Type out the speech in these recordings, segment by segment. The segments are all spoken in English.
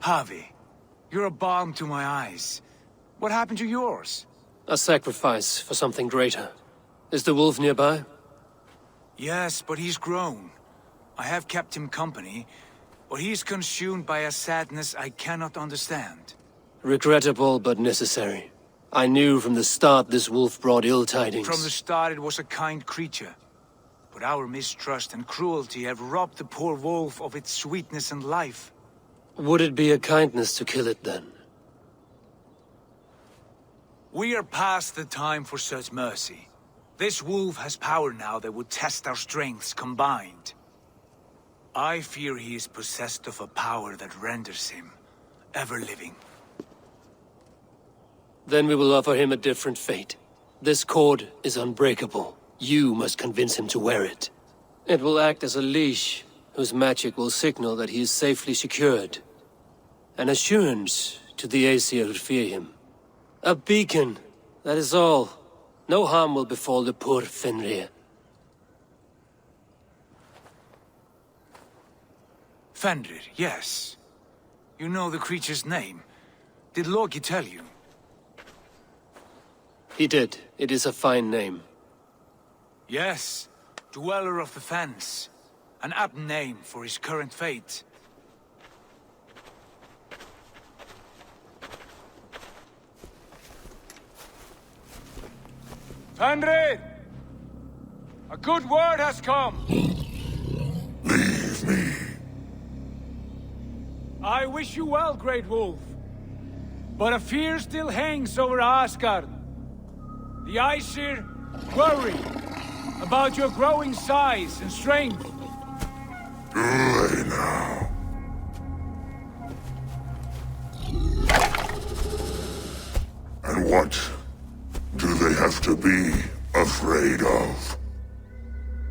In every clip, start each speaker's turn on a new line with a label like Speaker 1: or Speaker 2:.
Speaker 1: Havi, you're a balm to my eyes. What happened to yours?
Speaker 2: A sacrifice for something greater. Is the wolf nearby?
Speaker 1: Yes, but he's grown. I have kept him company, but he's consumed by a sadness I cannot understand.
Speaker 2: Regrettable, but necessary. I knew from the start this wolf brought ill tidings.
Speaker 1: From the start it was a kind creature. But our mistrust and cruelty have robbed the poor wolf of its sweetness and life.
Speaker 2: Would it be a kindness to kill it, then?
Speaker 1: We are past the time for such mercy. This wolf has power now that would test our strengths combined. I fear he is possessed of a power that renders him ever-living.
Speaker 2: Then we will offer him a different fate. This cord is unbreakable. You must convince him to wear it. It will act as a leash, whose magic will signal that he is safely secured. An assurance to the Aesir who fear him. A beacon, that is all. No harm will befall the poor Fenrir.
Speaker 1: Fenrir, yes. You know the creature's name. Did Loki tell you?
Speaker 2: He did. It is a fine name.
Speaker 1: Yes. Dweller of the Fens. An apt name for his current fate. Fenrir! A good word has come!
Speaker 3: Leave me.
Speaker 1: I wish you well, Great Wolf. But a fear still hangs over Asgard. The Aesir worry about your growing size and strength.
Speaker 3: Do they now? And what do they have to be afraid of?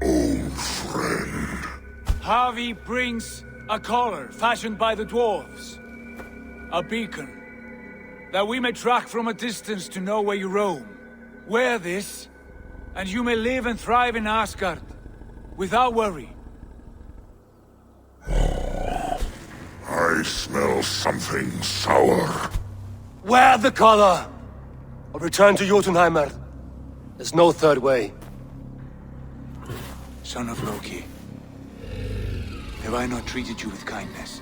Speaker 3: Old friend.
Speaker 1: Havi brings a collar fashioned by the dwarves. A beacon. That we may track from a distance to know where you roam. Wear this, and you may live and thrive in Asgard. Without worry.
Speaker 3: I smell something sour.
Speaker 2: Wear the collar! Or return to Jotunheimer. There's no third way.
Speaker 1: Son of Loki. Have I not treated you with kindness?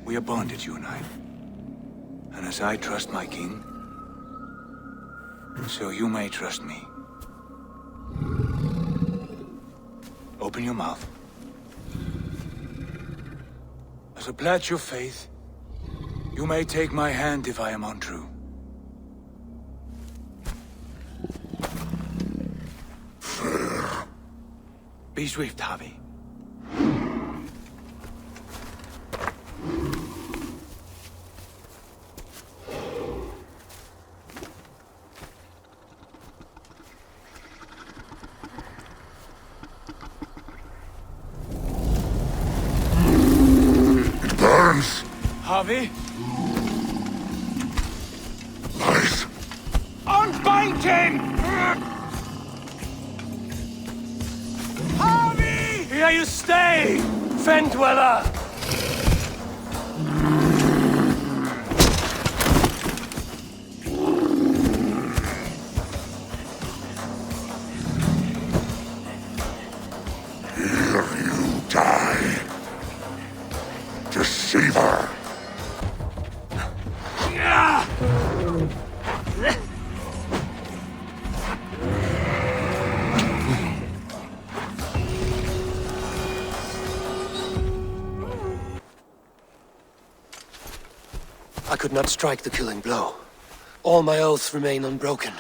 Speaker 1: We are bonded, you and I. And as I trust my king, so you may trust me. Open your mouth. As a pledge of faith, you may take my hand if I am untrue.
Speaker 3: Fair.
Speaker 1: Be swift, Havi.
Speaker 3: Burns.
Speaker 1: Havi?
Speaker 3: Lies.
Speaker 1: Unbind him! Havi!
Speaker 2: Here you stay, Fen Dweller!
Speaker 3: Here you die. Deceiver.
Speaker 2: I could not strike the killing blow. All my oaths remain unbroken.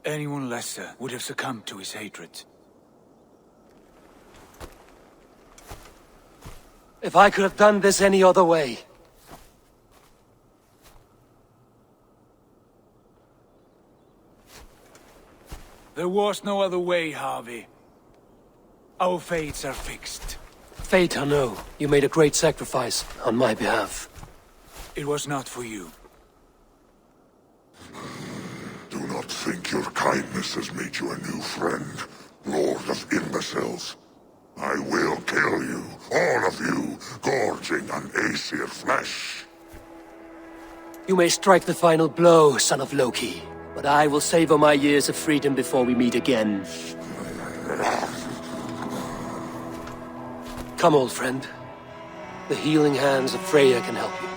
Speaker 1: Anyone lesser would have succumbed to his hatred.
Speaker 2: If I could have done this any other way.
Speaker 1: There was no other way, Havi. Our fates are fixed.
Speaker 2: Fate, I know. You made a great sacrifice on my behalf.
Speaker 1: It was not for you.
Speaker 3: Do not think your kindness has made you a new friend, Lord of Imbeciles. I will kill you, all of you, gorging on Aesir flesh.
Speaker 2: You may strike the final blow, son of Loki, but I will savor my years of freedom before we meet again. Come, old friend. The healing hands of Freya can help you.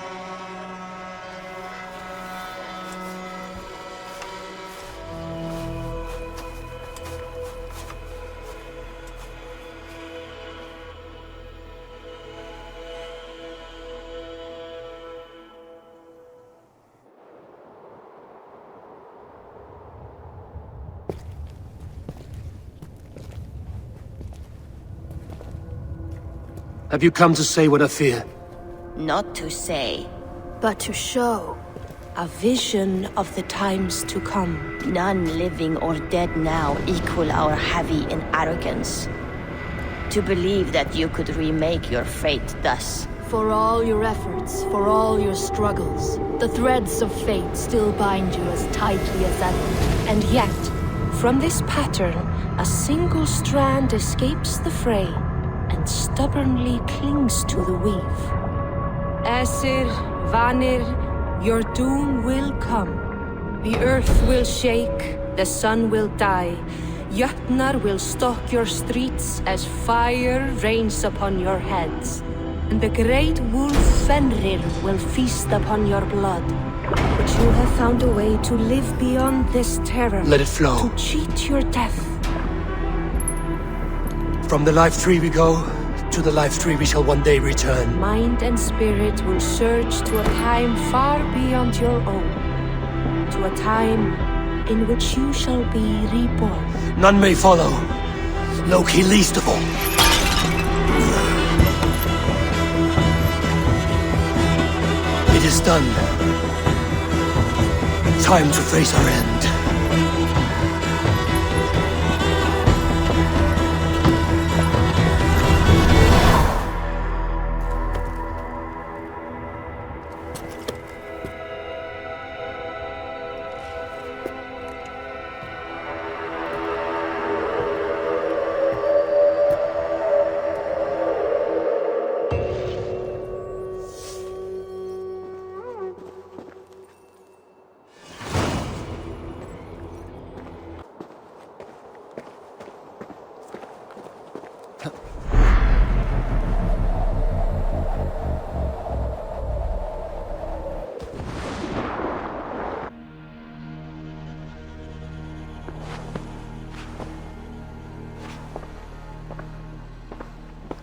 Speaker 2: Have you come to say what I fear?
Speaker 4: Not to say,
Speaker 5: but to show a vision of the times to come.
Speaker 4: none living or dead now equal our Havi in arrogance. To believe that you could remake your fate thus.
Speaker 5: For all your efforts, for all your struggles, the threads of fate still bind you as tightly as ever. And yet, from this pattern, a single strand escapes the fray and stubbornly clings to the weave. Aesir, Vanir, your doom will come. The earth will shake, the sun will die. Jötnar will stalk your streets as fire rains upon your heads. And the great wolf Fenrir will feast upon your blood. But you have found a way to live beyond this terror.
Speaker 2: Let it flow.
Speaker 5: To cheat your death.
Speaker 2: From the life tree we go, to the life tree we shall one day return.
Speaker 5: Mind and spirit will surge to a time far beyond your own. To a time in which you shall be reborn.
Speaker 2: None may follow. Loki least of all. It is done. Time to face our end.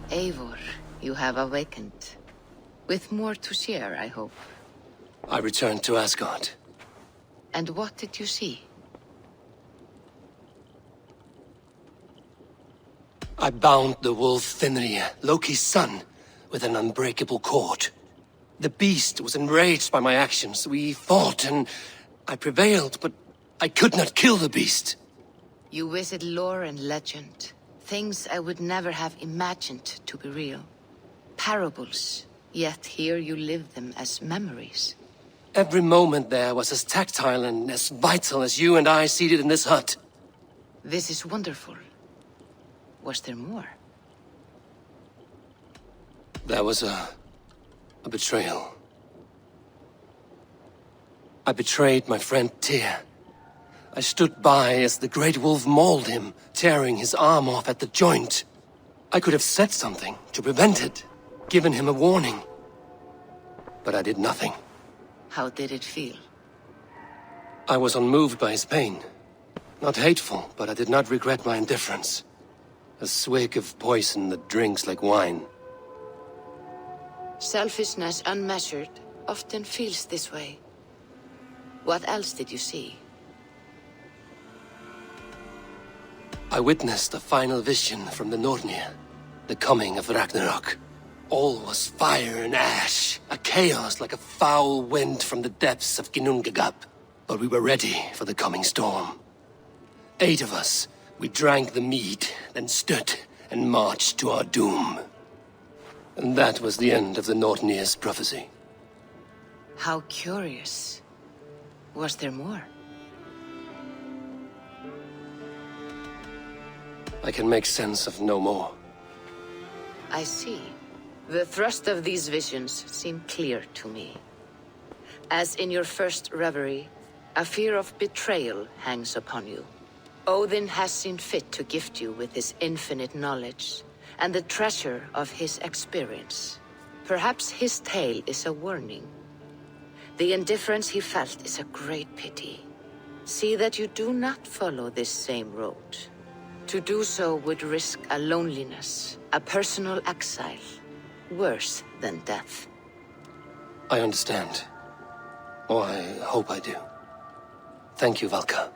Speaker 4: Eivor, you have awakened. With more to share, I hope.
Speaker 2: I returned to Asgard.
Speaker 4: And what did you see?
Speaker 2: I bound the wolf Fenrir, Loki's son, with an unbreakable cord. The beast was enraged by my actions. We fought and I prevailed, but I could not kill the beast.
Speaker 4: You visit lore and legend. Things I would never have imagined to be real. Parables, yet here you live them as memories.
Speaker 2: Every moment there was as tactile and as vital as you and I seated in this hut.
Speaker 4: This is wonderful. Was there more?
Speaker 2: There was a betrayal. I betrayed my friend Tyr. I stood by as the great wolf mauled him, tearing his arm off at the joint. I could have said something to prevent it, given him a warning. But I did nothing.
Speaker 4: How did it feel?
Speaker 2: I was unmoved by his pain. Not hateful, but I did not regret my indifference. A swig of poison that drinks like wine.
Speaker 4: Selfishness unmeasured often feels this way. What else did you see?
Speaker 2: I witnessed a final vision from the Nornir, the coming of Ragnarok. All was fire and ash, a chaos like a foul wind from the depths of Ginnungagap. But we were ready for the coming storm. 8 of us, we drank the mead, then stood and marched to our doom. And that was the end of the Nornir's prophecy.
Speaker 4: How curious. Was there more?
Speaker 2: I can make sense of no more.
Speaker 4: I see. The thrust of these visions seem clear to me. As in your first reverie, a fear of betrayal hangs upon you. Odin has seen fit to gift you with his infinite knowledge, and the treasure of his experience. Perhaps his tale is a warning. The indifference he felt is a great pity. See that you do not follow this same road. To do so would risk a loneliness, a personal exile, worse than death.
Speaker 2: I understand. Or I hope I do. Thank you, Valka.